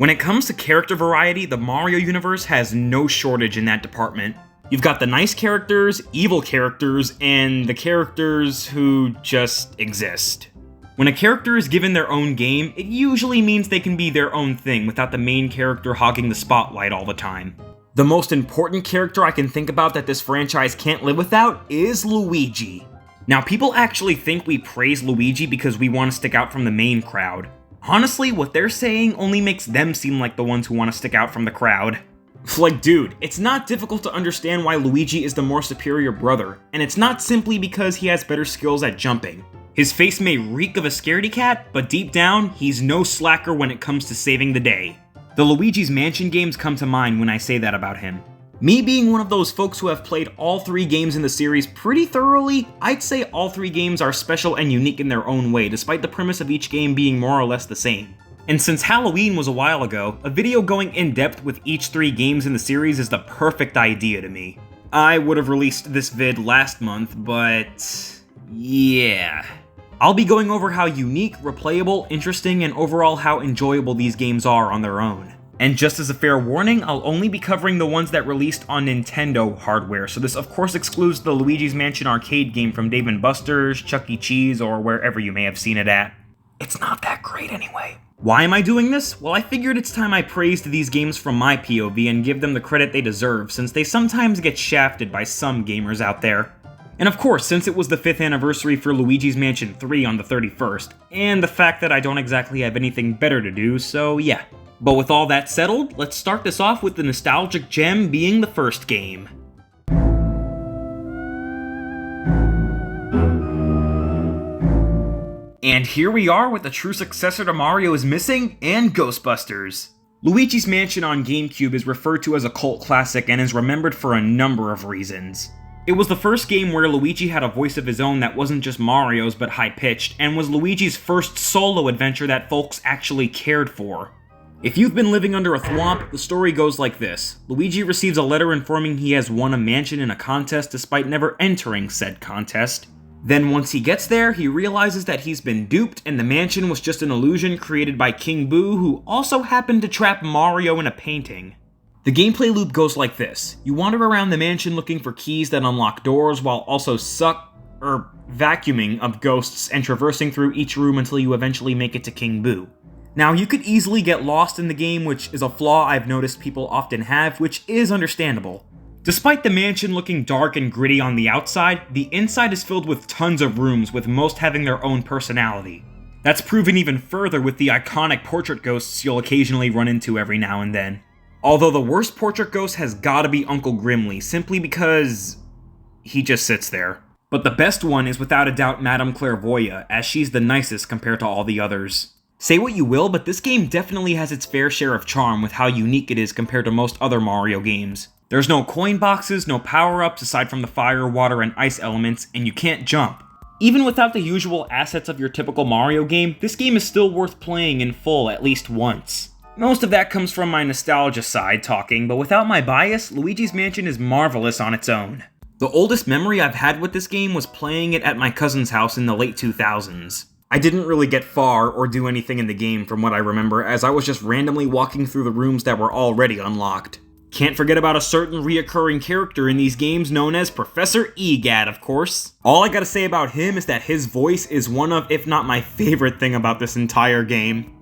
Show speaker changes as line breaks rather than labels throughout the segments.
When it comes to character variety, the Mario universe has no shortage in that department. You've got the nice characters, evil characters, and the characters who just exist. When a character is given their own game, it usually means they can be their own thing without the main character hogging the spotlight all the time. The most important character I can think about that this franchise can't live without is Luigi. Now, people actually think we praise Luigi because we want to stick out from the main crowd. Honestly, what they're saying only makes them seem like the ones who want to stick out from the crowd. Like, dude, it's not difficult to understand why Luigi is the more superior brother, and it's not simply because he has better skills at jumping. His face may reek of a scaredy cat, but deep down, he's no slacker when it comes to saving the day. The Luigi's Mansion games come to mind when I say that about him. Me being one of those folks who have played all 3 games in the series pretty thoroughly, I'd say all 3 games are special and unique in their own way, despite the premise of each game being more or less the same. And since Halloween was a while ago, a video going in depth with each 3 games in the series is the perfect idea to me. I would have released this vid last month, but yeah. I'll be going over how unique, replayable, interesting, and overall how enjoyable these games are on their own. And just as a fair warning, I'll only be covering the ones that released on Nintendo hardware, so this of course excludes the Luigi's Mansion arcade game from Dave & Buster's, Chuck E. Cheese, or wherever you may have seen it at. It's not that great anyway. Why am I doing this? Well, I figured it's time I praised these games from my POV and give them the credit they deserve, since they sometimes get shafted by some gamers out there. And of course, since it was the 5th anniversary for Luigi's Mansion 3 on the 31st, and the fact that I don't exactly have anything better to do, so yeah. But with all that settled, let's start this off with the nostalgic gem being the first game. And here we are with the true successor to Mario is Missing and Ghostbusters. Luigi's Mansion on GameCube is referred to as a cult classic and is remembered for a number of reasons. It was the first game where Luigi had a voice of his own that wasn't just Mario's but high-pitched, and was Luigi's first solo adventure that folks actually cared for. If you've been living under a thwomp, the story goes like this. Luigi receives a letter informing he has won a mansion in a contest despite never entering said contest. Then once he gets there, he realizes that he's been duped and the mansion was just an illusion created by King Boo, who also happened to trap Mario in a painting. The gameplay loop goes like this. You wander around the mansion looking for keys that unlock doors while also vacuuming up ghosts and traversing through each room until you eventually make it to King Boo. Now, you could easily get lost in the game, which is a flaw I've noticed people often have, which is understandable. Despite the mansion looking dark and gritty on the outside, the inside is filled with tons of rooms, with most having their own personality. That's proven even further with the iconic portrait ghosts you'll occasionally run into every now and then. Although the worst portrait ghost has gotta be Uncle Grimly, simply because he just sits there. But the best one is without a doubt Madame Clairvoyant, as she's the nicest compared to all the others. Say what you will, but this game definitely has its fair share of charm with how unique it is compared to most other Mario games. There's no coin boxes, no power-ups aside from the fire, water, and ice elements, and you can't jump. Even without the usual assets of your typical Mario game, this game is still worth playing in full at least once. Most of that comes from my nostalgia side talking, but without my bias, Luigi's Mansion is marvelous on its own. The oldest memory I've had with this game was playing it at my cousin's house in the late 2000s. I didn't really get far or do anything in the game from what I remember, as I was just randomly walking through the rooms that were already unlocked. Can't forget about a certain reoccurring character in these games known as Professor EGAD, of course. All I gotta say about him is that his voice is one of, if not my favorite thing about this entire game.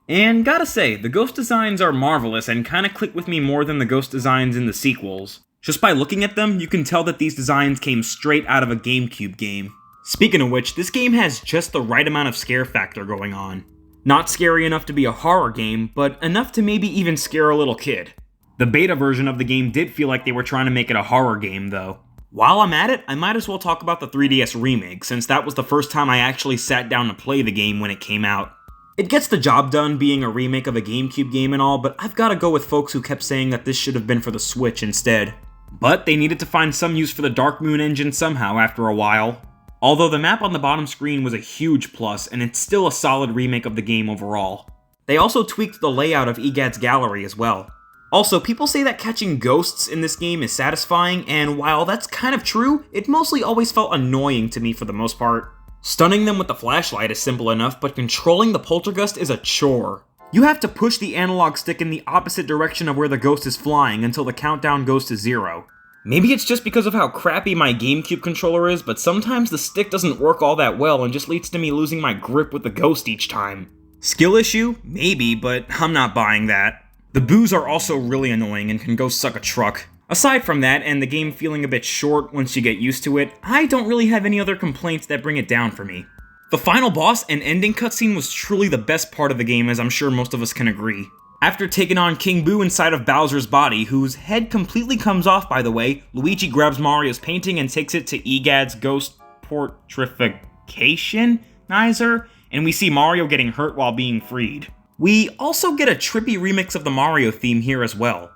And gotta say, the ghost designs are marvelous and kinda click with me more than the ghost designs in the sequels. Just by looking at them, you can tell that these designs came straight out of a GameCube game. Speaking of which, this game has just the right amount of scare factor going on. Not scary enough to be a horror game, but enough to maybe even scare a little kid. The beta version of the game did feel like they were trying to make it a horror game, though. While I'm at it, I might as well talk about the 3DS remake, since that was the first time I actually sat down to play the game when it came out. It gets the job done being a remake of a GameCube game and all, but I've gotta go with folks who kept saying that this should have been for the Switch instead. But they needed to find some use for the Dark Moon engine somehow after a while. Although the map on the bottom screen was a huge plus, and it's still a solid remake of the game overall. They also tweaked the layout of EGAD's gallery as well. Also, people say that catching ghosts in this game is satisfying, and while that's kind of true, it mostly always felt annoying to me for the most part. Stunning them with the flashlight is simple enough, but controlling the poltergust is a chore. You have to push the analog stick in the opposite direction of where the ghost is flying until the countdown goes to 0. Maybe it's just because of how crappy my GameCube controller is, but sometimes the stick doesn't work all that well and just leads to me losing my grip with the ghost each time. Skill issue? Maybe, but I'm not buying that. The boos are also really annoying and can go suck a truck. Aside from that, and the game feeling a bit short once you get used to it, I don't really have any other complaints that bring it down for me. The final boss and ending cutscene was truly the best part of the game, as I'm sure most of us can agree. After taking on King Boo inside of Bowser's body, whose head completely comes off by the way, Luigi grabs Mario's painting and takes it to EGAD's ghost portrification-izer, and we see Mario getting hurt while being freed. We also get a trippy remix of the Mario theme here as well.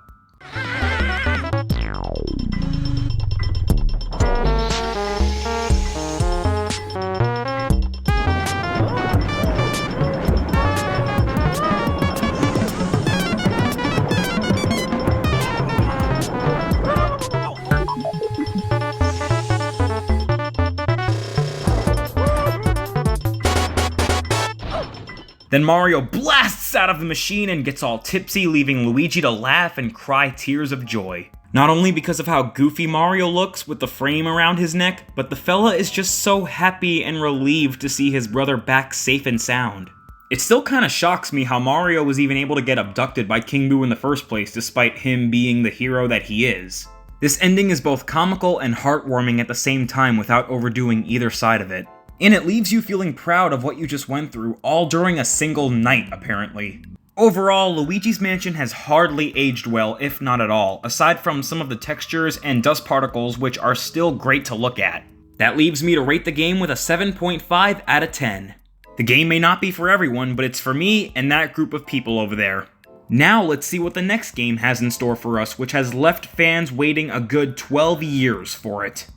Then Mario blasts out of the machine and gets all tipsy, leaving Luigi to laugh and cry tears of joy. Not only because of how goofy Mario looks with the frame around his neck, but the fella is just so happy and relieved to see his brother back safe and sound. It still kinda shocks me how Mario was even able to get abducted by King Boo in the first place, despite him being the hero that he is. This ending is both comical and heartwarming at the same time without overdoing either side of it. And it leaves you feeling proud of what you just went through, all during a single night, apparently. Overall, Luigi's Mansion has hardly aged well, if not at all, aside from some of the textures and dust particles which are still great to look at. That leaves me to rate the game with a 7.5 out of 10. The game may not be for everyone, but it's for me and that group of people over there. Now let's see what the next game has in store for us, which has left fans waiting a good 12 years for it.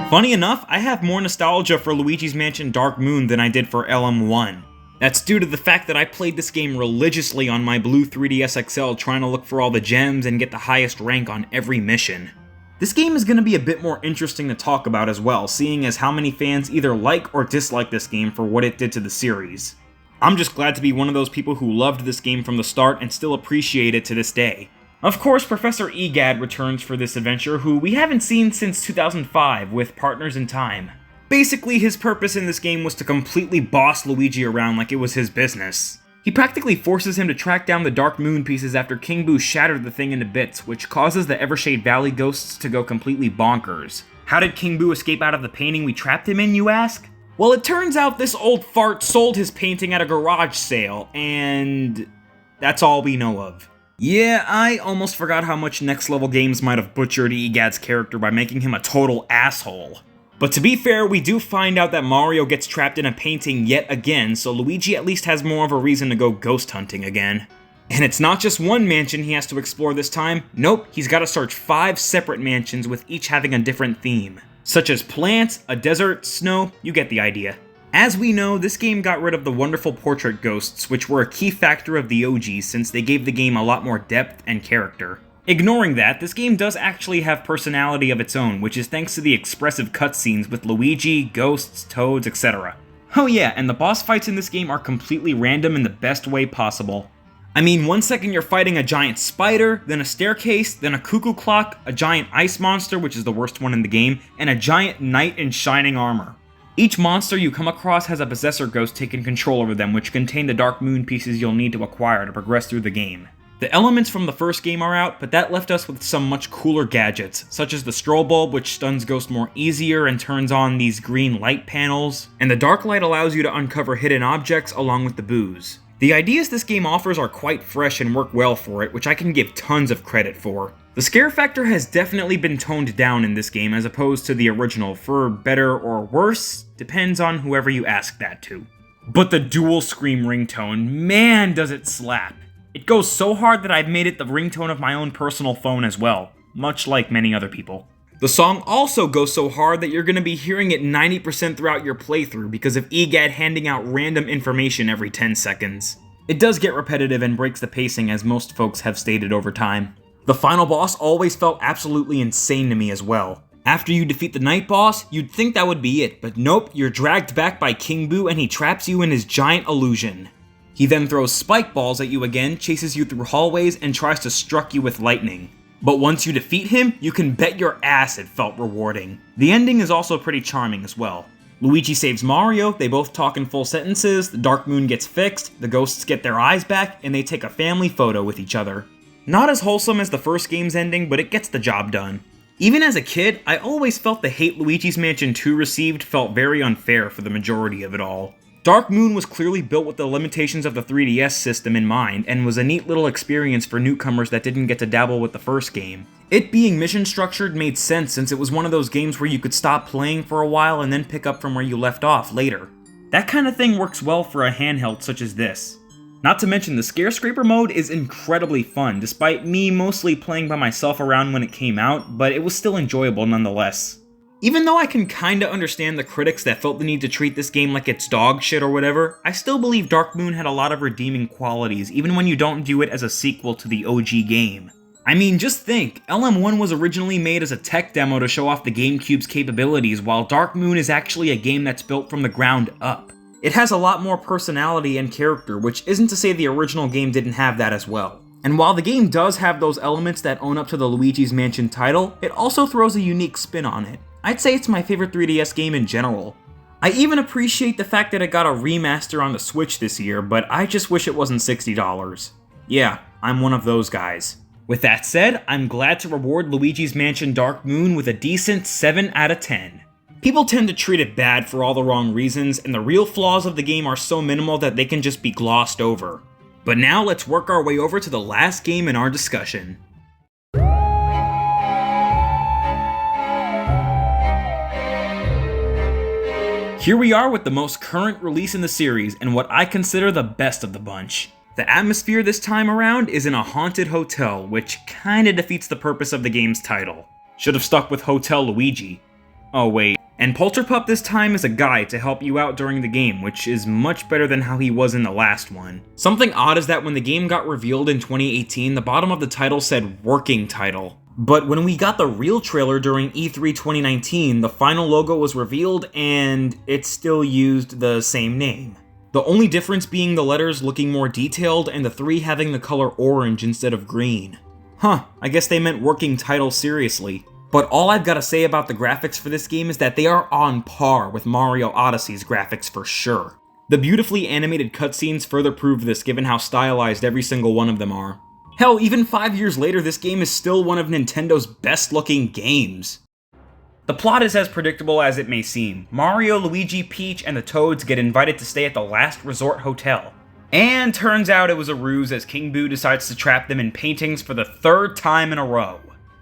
Funny enough, I have more nostalgia for Luigi's Mansion Dark Moon than I did for LM1. That's due to the fact that I played this game religiously on my blue 3DS XL trying to look for all the gems and get the highest rank on every mission. This game is going to be a bit more interesting to talk about as well, seeing as how many fans either like or dislike this game for what it did to the series. I'm just glad to be one of those people who loved this game from the start and still appreciate it to this day. Of course, Professor EGAD returns for this adventure, who we haven't seen since 2005 with Partners in Time. Basically, his purpose in this game was to completely boss Luigi around like it was his business. He practically forces him to track down the Dark Moon pieces after King Boo shattered the thing into bits, which causes the Evershade Valley ghosts to go completely bonkers. How did King Boo escape out of the painting we trapped him in, you ask? Well, it turns out this old fart sold his painting at a garage sale, and that's all we know of. Yeah, I almost forgot how much Next Level Games might have butchered EGAD's character by making him a total asshole. But to be fair, we do find out that Mario gets trapped in a painting yet again, so Luigi at least has more of a reason to go ghost hunting again. And it's not just one mansion he has to explore this time. Nope, he's got to search 5 separate mansions with each having a different theme. Such as plants, a desert, snow, you get the idea. As we know, this game got rid of the wonderful portrait ghosts, which were a key factor of the OG since they gave the game a lot more depth and character. Ignoring that, this game does actually have personality of its own, which is thanks to the expressive cutscenes with Luigi, ghosts, toads, etc. Oh yeah, and the boss fights in this game are completely random in the best way possible. I mean, one second you're fighting a giant spider, then a staircase, then a cuckoo clock, a giant ice monster, which is the worst one in the game, and a giant knight in shining armor. Each monster you come across has a possessor ghost taking control over them, which contain the Dark Moon pieces you'll need to acquire to progress through the game. The elements from the first game are out, but that left us with some much cooler gadgets, such as the strobe bulb, which stuns ghosts more easier and turns on these green light panels, and the dark light allows you to uncover hidden objects along with the boos. The ideas this game offers are quite fresh and work well for it, which I can give tons of credit for. The scare factor has definitely been toned down in this game as opposed to the original, for better or worse, depends on whoever you ask that to. But the dual scream ringtone, man does it slap. It goes so hard that I've made it the ringtone of my own personal phone as well, much like many other people. The song also goes so hard that you're going to be hearing it 90% throughout your playthrough because of EGAD handing out random information every 10 seconds. It does get repetitive and breaks the pacing, as most folks have stated over time. The final boss always felt absolutely insane to me as well. After you defeat the night boss, you'd think that would be it, but nope, you're dragged back by King Boo and he traps you in his giant illusion. He then throws spike balls at you again, chases you through hallways, and tries to struck you with lightning. But once you defeat him, you can bet your ass it felt rewarding. The ending is also pretty charming as well. Luigi saves Mario, they both talk in full sentences, the Dark Moon gets fixed, the ghosts get their eyes back, and they take a family photo with each other. Not as wholesome as the first game's ending, but it gets the job done. Even as a kid, I always felt the hate Luigi's Mansion 2 received felt very unfair for the majority of it all. Dark Moon was clearly built with the limitations of the 3DS system in mind, and was a neat little experience for newcomers that didn't get to dabble with the first game. It being mission structured made sense since it was one of those games where you could stop playing for a while and then pick up from where you left off later. That kind of thing works well for a handheld such as this. Not to mention the Scare Scraper mode is incredibly fun, despite me mostly playing by myself around when it came out, but it was still enjoyable nonetheless. Even though I can kinda understand the critics that felt the need to treat this game like it's dog shit or whatever, I still believe Dark Moon had a lot of redeeming qualities, even when you don't view it as a sequel to the OG game. I mean, just think, LM1 was originally made as a tech demo to show off the GameCube's capabilities, while Dark Moon is actually a game that's built from the ground up. It has a lot more personality and character, which isn't to say the original game didn't have that as well. And while the game does have those elements that own up to the Luigi's Mansion title, it also throws a unique spin on it. I'd say it's my favorite 3DS game in general. I even appreciate the fact that it got a remaster on the Switch this year, but I just wish it wasn't $60. Yeah, I'm one of those guys. With that said, I'm glad to reward Luigi's Mansion Dark Moon with a decent 7 out of 10. People tend to treat it bad for all the wrong reasons, and the real flaws of the game are so minimal that they can just be glossed over. But now let's work our way over to the last game in our discussion. Here we are with the most current release in the series, and what I consider the best of the bunch. The atmosphere this time around is in a haunted hotel, which kinda defeats the purpose of the game's title. Should have stuck with Hotel Luigi. Oh wait. And Polterpup this time is a guide to help you out during the game, which is much better than how he was in the last one. Something odd is that when the game got revealed in 2018, the bottom of the title said working title. But when we got the real trailer during E3 2019, the final logo was revealed and it still used the same name. The only difference being the letters looking more detailed and the 3 having the color orange instead of green. Huh, I guess they meant working title seriously. But all I've got to say about the graphics for this game is that they are on par with Mario Odyssey's graphics for sure. The beautifully animated cutscenes further prove this given how stylized every single one of them are. Hell, even 5 years later, this game is still one of Nintendo's best looking games. The plot is as predictable as it may seem. Mario, Luigi, Peach, and the Toads get invited to stay at the Last Resort Hotel. And turns out it was a ruse as King Boo decides to trap them in paintings for the 3rd time in a row.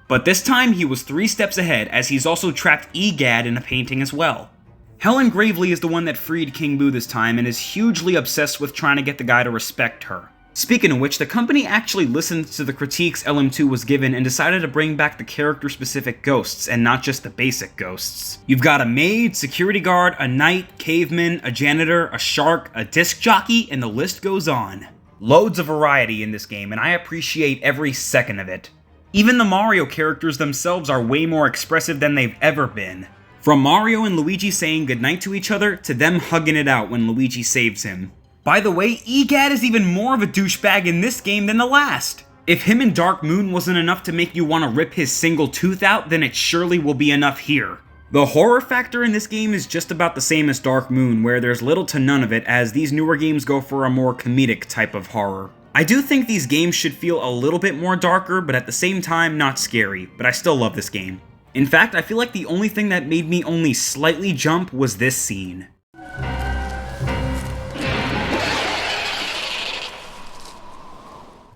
But this time he was 3 steps ahead as he's also trapped EGAD in a painting as well. Helen Gravely is the one that freed King Boo this time and is hugely obsessed with trying to get the guy to respect her. Speaking of which, the company actually listened to the critiques LM2 was given and decided to bring back the character-specific ghosts, and not just the basic ghosts. You've got a maid, security guard, a knight, caveman, a janitor, a shark, a disc jockey, and the list goes on. Loads of variety in this game, and I appreciate every second of it. Even the Mario characters themselves are way more expressive than they've ever been. From Mario and Luigi saying goodnight to each other, to them hugging it out when Luigi saves him. By the way, EGAD is even more of a douchebag in this game than the last. If him in Dark Moon wasn't enough to make you want to rip his single tooth out, then it surely will be enough here. The horror factor in this game is just about the same as Dark Moon, where there's little to none of it, as these newer games go for a more comedic type of horror. I do think these games should feel a little bit more darker, but at the same time not scary, but I still love this game. In fact, I feel like the only thing that made me only slightly jump was this scene.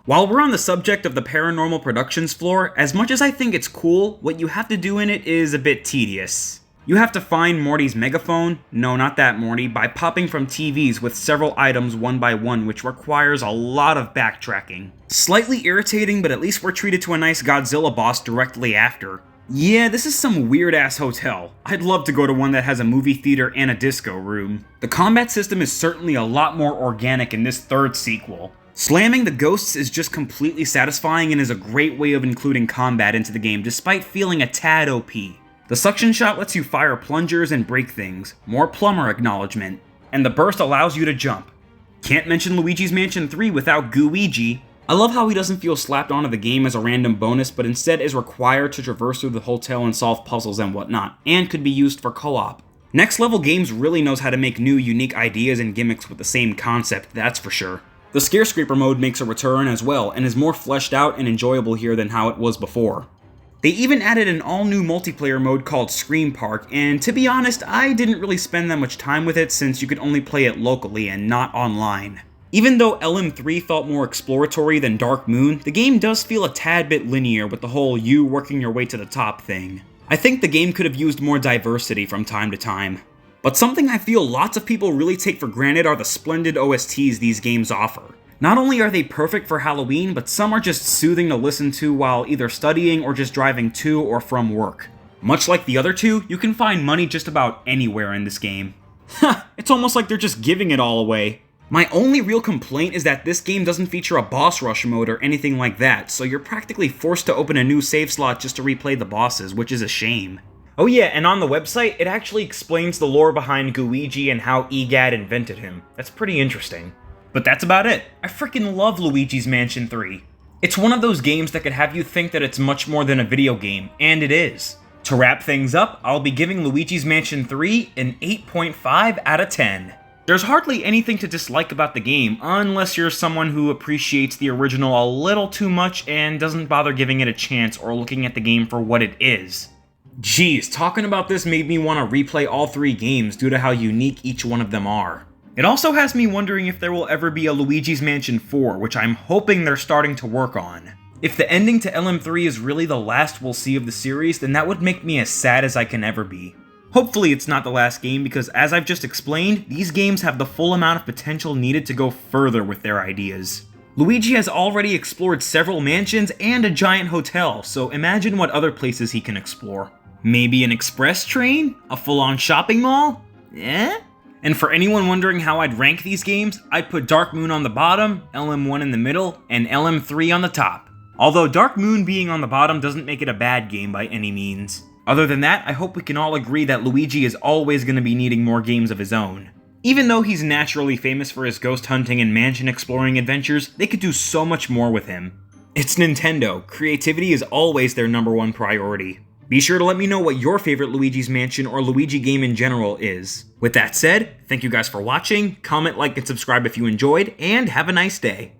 While we're on the subject of the Paranormal Productions floor, as much as I think it's cool, what you have to do in it is a bit tedious. You have to find Morty's megaphone, no not that Morty, by popping from TVs with several items one by one, which requires a lot of backtracking. Slightly irritating, but at least we're treated to a nice Godzilla boss directly after. Yeah, this is some weird-ass hotel. I'd love to go to one that has a movie theater and a disco room. The combat system is certainly a lot more organic in this third sequel. Slamming the ghosts is just completely satisfying and is a great way of including combat into the game despite feeling a tad OP. The suction shot lets you fire plungers and break things, more plumber acknowledgement, and the burst allows you to jump. Can't mention Luigi's Mansion 3 without Gooigi. I love how he doesn't feel slapped onto the game as a random bonus, but instead is required to traverse through the hotel and solve puzzles and whatnot, and could be used for co-op. Next Level Games really knows how to make new, unique ideas and gimmicks with the same concept, that's for sure. The Scarescraper mode makes a return as well, and is more fleshed out and enjoyable here than how it was before. They even added an all-new multiplayer mode called Scream Park, and to be honest, I didn't really spend that much time with it since you could only play it locally and not online. Even though LM3 felt more exploratory than Dark Moon, the game does feel a tad bit linear with the whole you working your way to the top thing. I think the game could have used more diversity from time to time. But something I feel lots of people really take for granted are the splendid OSTs these games offer. Not only are they perfect for Halloween, but some are just soothing to listen to while either studying or just driving to or from work. Much like the other two, you can find money just about anywhere in this game. Ha! It's almost like they're just giving it all away. My only real complaint is that this game doesn't feature a boss rush mode or anything like that, so you're practically forced to open a new save slot just to replay the bosses, which is a shame. Oh yeah, and on the website, it actually explains the lore behind Gooigi and how EGAD invented him. That's pretty interesting. But that's about it. I freaking love Luigi's Mansion 3. It's one of those games that could have you think that it's much more than a video game, and it is. To wrap things up, I'll be giving Luigi's Mansion 3 an 8.5 out of 10. There's hardly anything to dislike about the game, unless you're someone who appreciates the original a little too much and doesn't bother giving it a chance or looking at the game for what it is. Jeez, talking about this made me want to replay all three games due to how unique each one of them are. It also has me wondering if there will ever be a Luigi's Mansion 4, which I'm hoping they're starting to work on. If the ending to LM3 is really the last we'll see of the series, then that would make me as sad as I can ever be. Hopefully it's not the last game because, as I've just explained, these games have the full amount of potential needed to go further with their ideas. Luigi has already explored several mansions and a giant hotel, so imagine what other places he can explore. Maybe an express train? A full-on shopping mall? Eh? And for anyone wondering how I'd rank these games, I'd put Dark Moon on the bottom, LM1 in the middle, and LM3 on the top. Although Dark Moon being on the bottom doesn't make it a bad game by any means. Other than that, I hope we can all agree that Luigi is always going to be needing more games of his own. Even though he's naturally famous for his ghost hunting and mansion exploring adventures, they could do so much more with him. It's Nintendo. Creativity is always their #1 priority. Be sure to let me know what your favorite Luigi's Mansion or Luigi game in general is. With that said, thank you guys for watching, comment, like, and subscribe if you enjoyed, and have a nice day.